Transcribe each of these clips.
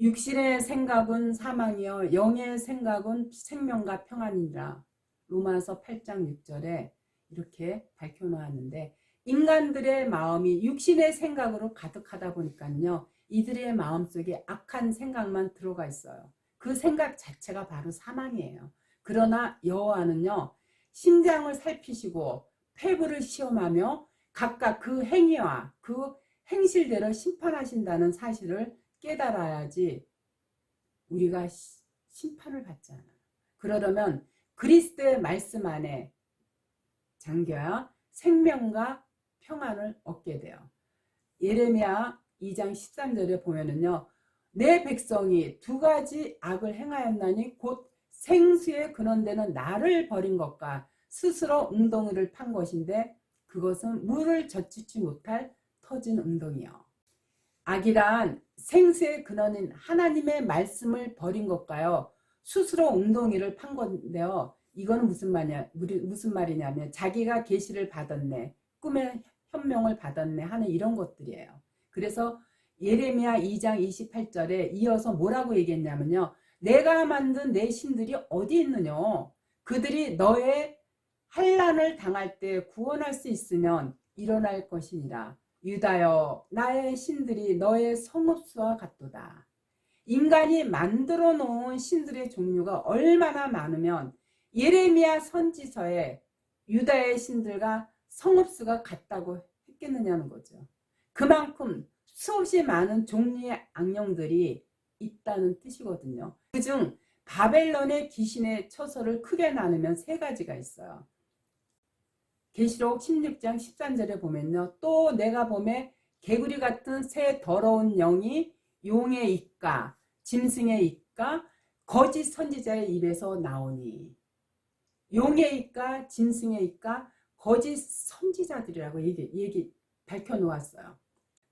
육신의 생각은 사망이요 영의 생각은 생명과 평안이라. 로마서 8장 6절에 이렇게 밝혀놓았는데, 인간들의 마음이 육신의 생각으로 가득하다 보니까요, 이들의 마음속에 악한 생각만 들어가 있어요. 그 생각 자체가 바로 사망이에요. 그러나 여호와는요, 심장을 살피시고 폐부를 시험하며 각각 그 행위와 그 행실대로 심판하신다는 사실을 깨달아야지 우리가 심판을 받지 않아요. 그러려면 그리스도의 말씀 안에 잠겨야 생명과 평안을 얻게 돼요. 예레미야 2장 13절에 보면은요, 내 백성이 두 가지 악을 행하였나니 곧 생수의 근원되는 나를 버린 것과 스스로 웅덩이를 판 것인데, 그것은 물을 젖히지 못할 터진 웅덩이요. 악이란 생수의 근원인 하나님의 말씀을 버린 것과요, 스스로 웅덩이를 판 건데요, 이거는 무슨 말이냐면 자기가 계시를 받았네, 꿈의 현명을 받았네 하는 이런 것들이에요. 그래서 예레미야 2장 28절에 이어서 뭐라고 얘기했냐면요, 내가 만든 내 신들이 어디 있느냐, 그들이 너의 환난을 당할 때 구원할 수 있으면 일어날 것이니라. 유다여, 나의 신들이 너의 성읍수와 같도다. 인간이 만들어 놓은 신들의 종류가 얼마나 많으면 예레미야 선지서에 유다의 신들과 성읍수가 같다고 했겠느냐는 거죠. 그만큼 수없이 많은 종류의 악령들이 있다는 뜻이거든요. 그중 바벨론의 귀신의 처소를 크게 나누면 세 가지가 있어요. 계시록 16장 13절에 보면요, 또 내가 보매 개구리 같은 새 더러운 영이 용의 입과 짐승의 입과 거짓 선지자의 입에서 나오니. 용의 입과 짐승의 입과 거짓 선지자들이라고 밝혀 놓았어요.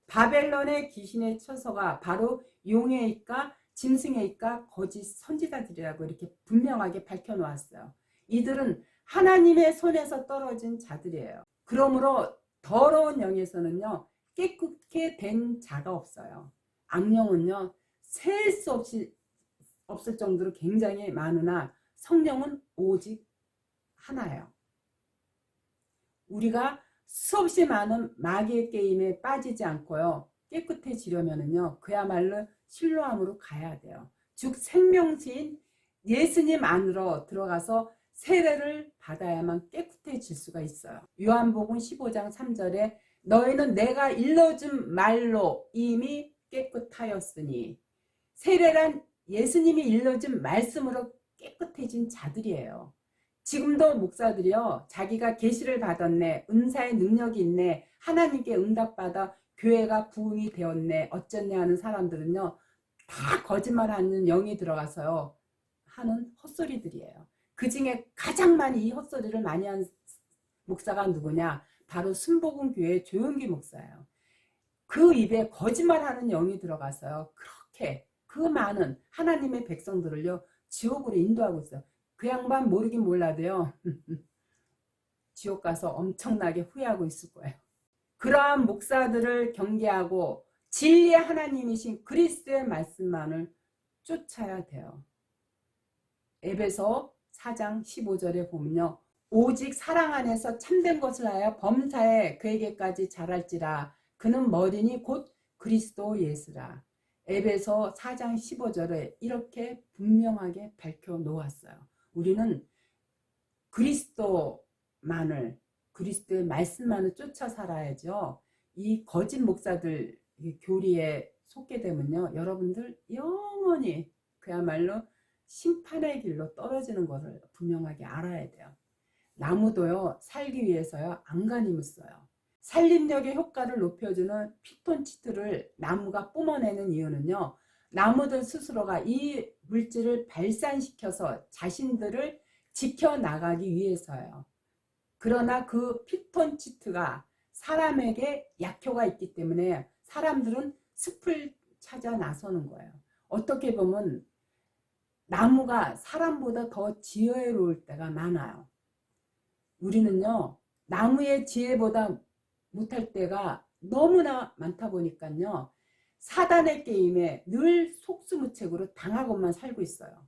바벨론의 귀신의 처소가 바로 용의 입과 짐승의 입과 거짓 선지자들이라고 이렇게 분명하게 밝혀 놓았어요. 이들은 하나님의 손에서 떨어진 자들이에요. 그러므로 더러운 영에서는요, 깨끗게 된 자가 없어요. 악령은요, 셀 수 없을 정도로 굉장히 많으나 성령은 오직 하나예요. 우리가 수없이 많은 마귀의 게임에 빠지지 않고요, 깨끗해지려면요, 그야말로 실로암으로 가야 돼요. 즉 생명수인 예수님 안으로 들어가서 세례를 받아야만 깨끗해질 수가 있어요. 요한복음 15장 3절에 너희는 내가 일러준 말로 이미 깨끗하였으니, 세례란 예수님이 일러준 말씀으로 깨끗해진 자들이에요. 지금도 목사들이요, 자기가 계시를 받았네, 은사의 능력이 있네, 하나님께 응답받아 교회가 부흥이 되었네, 어쩌네 하는 사람들은요, 다 거짓말하는 영이 들어가서요 하는 헛소리들이에요. 그 중에 가장 많이 이 헛소리를 많이 한 목사가 누구냐? 바로 순복음 교회의 조용기 목사예요. 그 입에 거짓말하는 영이 들어가서요, 그렇게 그 많은 하나님의 백성들을요 지옥으로 인도하고 있어요. 그 양반 모르긴 몰라도요 지옥 가서 엄청나게 후회하고 있을 거예요. 그러한 목사들을 경계하고 진리의 하나님이신 그리스도의 말씀만을 쫓아야 돼요. 에베소 4장 15절에 보면요, 오직 사랑 안에서 참된 것을 하여 범사에 그에게까지 자랄지라. 그는 머리니 곧 그리스도 예수라. 에베소 4장 15절에 이렇게 분명하게 밝혀 놓았어요. 우리는 그리스도의 말씀만을 쫓아 살아야죠. 이 거짓 목사들 교리에 속게 되면요, 여러분들 영원히 그야말로 심판의 길로 떨어지는 것을 분명하게 알아야 돼요. 나무도요, 살기 위해서요 안간힘을 써요. 산림력의 효과를 높여주는 피톤치드를 나무가 뿜어내는 이유는요, 나무들 스스로가 이 물질을 발산시켜서 자신들을 지켜나가기 위해서예요. 그러나 그 피톤치드가 사람에게 약효가 있기 때문에 사람들은 숲을 찾아 나서는 거예요. 어떻게 보면 나무가 사람보다 더 지혜로울 때가 많아요. 우리는요, 나무의 지혜보다 못할 때가 너무나 많다 보니까요, 사단의 게임에 늘 속수무책으로 당하고만 살고 있어요.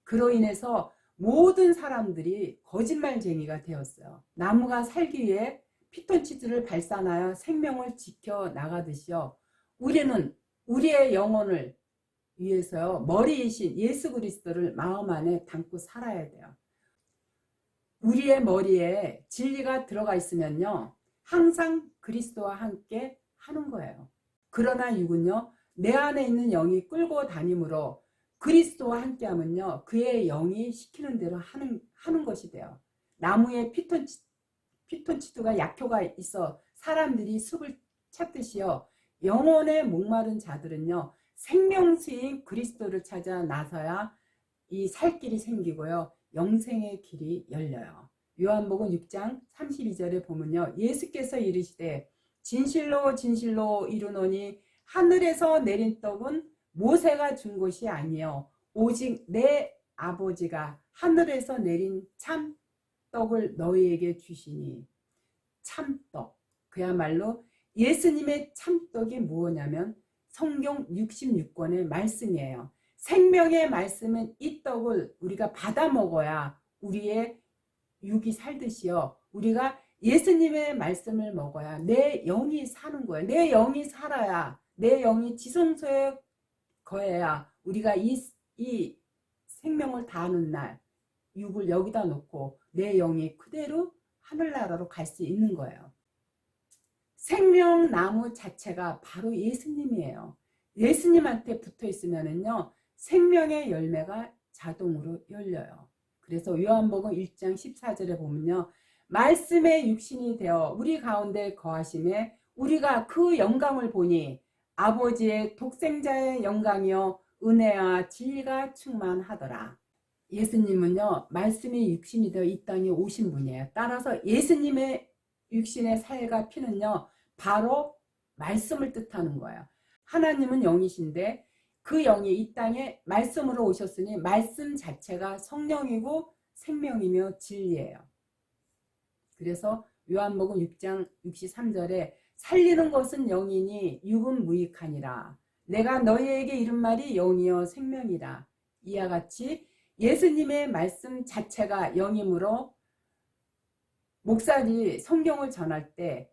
그로 인해서 모든 사람들이 거짓말쟁이가 되었어요. 나무가 살기 위해 피톤치드를 발산하여 생명을 지켜나가듯이요. 우리는 우리의 영혼을 위해서요. 머리이신 예수 그리스도를 마음 안에 담고 살아야 돼요. 우리의 머리에 진리가 들어가 있으면요. 항상 그리스도와 함께 하는 거예요. 그러나 육은요. 내 안에 있는 영이 끌고 다니므로 그리스도와 함께 하면요. 그의 영이 시키는 대로 하는 것이 돼요. 나무에 피톤치드가 약효가 있어 사람들이 숲을 찾듯이요. 영혼에 목마른 자들은요. 생명수인 그리스도를 찾아 나서야 이 살 길이 생기고요. 영생의 길이 열려요. 요한복음 6장 32절에 보면요. 예수께서 이르시되 진실로 진실로 이르노니 하늘에서 내린 떡은 모세가 준 것이 아니요 오직 내 아버지가 하늘에서 내린 참 떡을 너희에게 주시니. 참떡, 그야말로 예수님의 참떡이 무엇냐면 성경 66권의 말씀이에요. 생명의 말씀은 이 떡을 우리가 받아 먹어야 우리의 육이 살듯이요. 우리가 예수님의 말씀을 먹어야 내 영이 사는 거예요. 내 영이 살아야, 내 영이 지성소에 거해야 우리가 이 생명을 다하는 날 육을 여기다 놓고 내 영이 그대로 하늘나라로 갈 수 있는 거예요. 생명나무 자체가 바로 예수님이에요. 예수님한테 붙어 있으면은요, 생명의 열매가 자동으로 열려요. 그래서 요한복음 1장 14절에 보면요, 말씀의 육신이 되어 우리 가운데 거하심에 우리가 그 영광을 보니 아버지의 독생자의 영광이요 은혜와 진리가 충만하더라. 예수님은요, 말씀이 육신이 되어 이 땅에 오신 분이에요. 따라서 예수님의 육신의 살과 피는요, 바로 말씀을 뜻하는 거예요. 하나님은 영이신데 그 영이 이 땅에 말씀으로 오셨으니 말씀 자체가 성령이고 생명이며 진리예요. 그래서 요한복음 6장 63절에 살리는 것은 영이니 육은 무익하니라. 내가 너희에게 이른 말이 영이요 생명이라. 이와 같이 예수님의 말씀 자체가 영이므로 목사들이 성경을 전할 때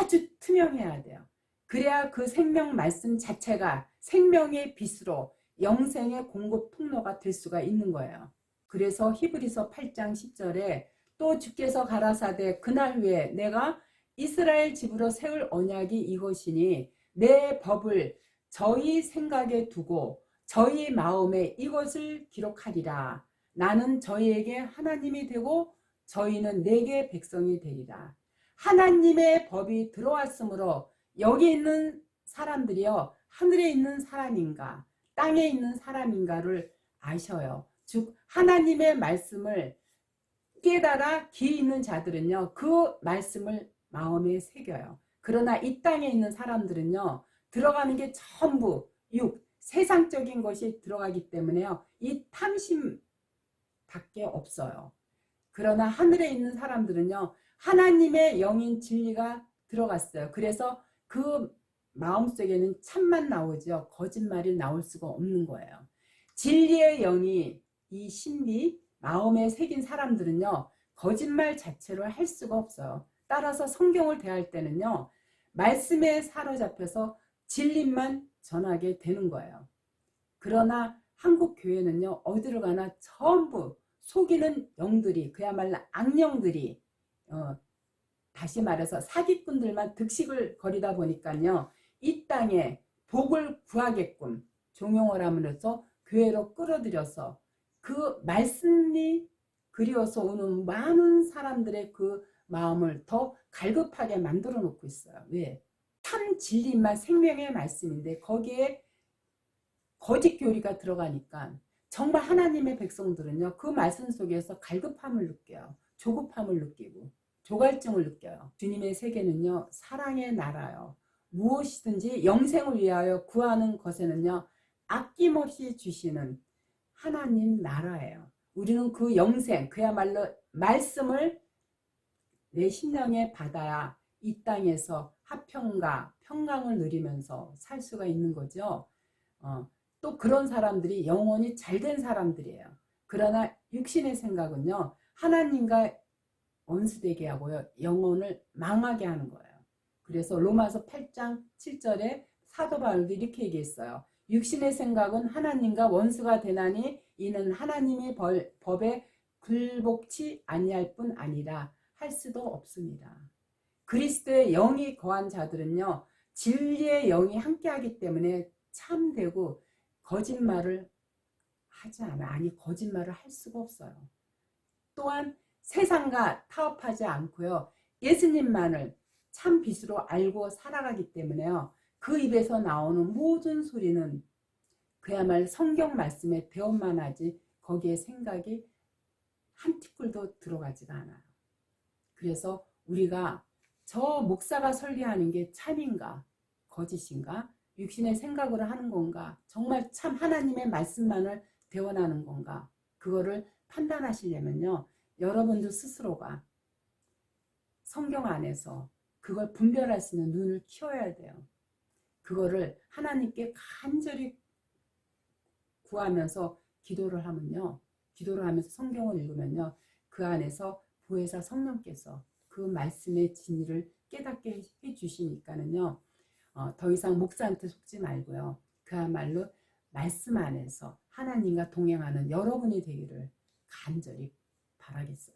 아주 투명해야 돼요. 그래야 그 생명 말씀 자체가 생명의 빛으로 영생의 공급 통로가 될 수가 있는 거예요. 그래서 히브리서 8장 10절에 또 주께서 가라사대 그날 후에 내가 이스라엘 집으로 세울 언약이 이것이니 내 법을 저희 생각에 두고 저희 마음에 이것을 기록하리라. 나는 저희에게 하나님이 되고 저희는 내게 백성이 되리라. 하나님의 법이 들어왔으므로 여기 있는 사람들이요, 하늘에 있는 사람인가 땅에 있는 사람인가를 아셔요. 즉 하나님의 말씀을 깨달아 귀 있는 자들은요, 그 말씀을 마음에 새겨요. 그러나 이 땅에 있는 사람들은요, 들어가는 게 전부 세상적인 것이 들어가기 때문에요, 이 탐심밖에 없어요. 그러나 하늘에 있는 사람들은요, 하나님의 영인 진리가 들어갔어요. 그래서 그 마음속에는 참만 나오죠. 거짓말이 나올 수가 없는 거예요. 진리의 영이 이 신비 마음에 새긴 사람들은요, 거짓말 자체를 할 수가 없어요. 따라서 성경을 대할 때는요, 말씀에 사로잡혀서 진리만 전하게 되는 거예요. 그러나 한국 교회는요, 어디로 가나 전부 속이는 영들이, 그야말로 악령들이, 다시 말해서 사기꾼들만 득식을 거리다 보니까요, 이 땅에 복을 구하게끔 종용을 함으로써 교회로 끌어들여서 그 말씀이 그리워서 오는 많은 사람들의 그 마음을 더 갈급하게 만들어 놓고 있어요. 왜? 참 진리만 생명의 말씀인데 거기에 거짓 교리가 들어가니까 정말 하나님의 백성들은요, 그 말씀 속에서 갈급함을 느껴요. 조급함을 느끼고 조갈증을 느껴요. 주님의 세계는요, 사랑의 나라요. 무엇이든지 영생을 위하여 구하는 것에는요, 아낌없이 주시는 하나님 나라예요. 우리는 그 영생, 그야말로 말씀을 내 심령에 받아야 이 땅에서 화평과 평강을 누리면서 살 수가 있는 거죠. 또 그런 사람들이 영혼이 잘된 사람들이에요. 그러나 육신의 생각은요, 하나님과 원수되게 하고요, 영혼을 망하게 하는 거예요. 그래서 로마서 8장 7절에 사도 바울도 이렇게 얘기했어요. 육신의 생각은 하나님과 원수가 되나니 이는 하나님의 법에 굴복치 아니할 뿐 아니라 할 수도 없습니다. 그리스도의 영이 거한 자들은요, 진리의 영이 함께하기 때문에 참되고 거짓말을 하지 않아요. 아니, 거짓말을 할 수가 없어요. 또한 세상과 타협하지 않고요, 예수님만을 참 빛으로 알고 살아가기 때문에요, 그 입에서 나오는 모든 소리는 그야말로 성경 말씀에 대언만 하지 거기에 생각이 한 티끌도 들어가지가 않아요. 그래서 우리가 저 목사가 설교하는 게 참인가 거짓인가, 육신의 생각으로 하는 건가, 정말 참 하나님의 말씀만을 대언하는 건가, 그거를 판단하시려면요, 여러분들 스스로가 성경 안에서 그걸 분별할 수 있는 눈을 키워야 돼요. 그거를 하나님께 간절히 구하면서 기도를 하면요, 기도를 하면서 성경을 읽으면요, 그 안에서 보혜사 성령께서 그 말씀의 진리를 깨닫게 해주시니까는요, 더 이상 목사한테 속지 말고요, 그야말로 말씀 안에서 하나님과 동행하는 여러분이 되기를 간절히 바라겠습니다.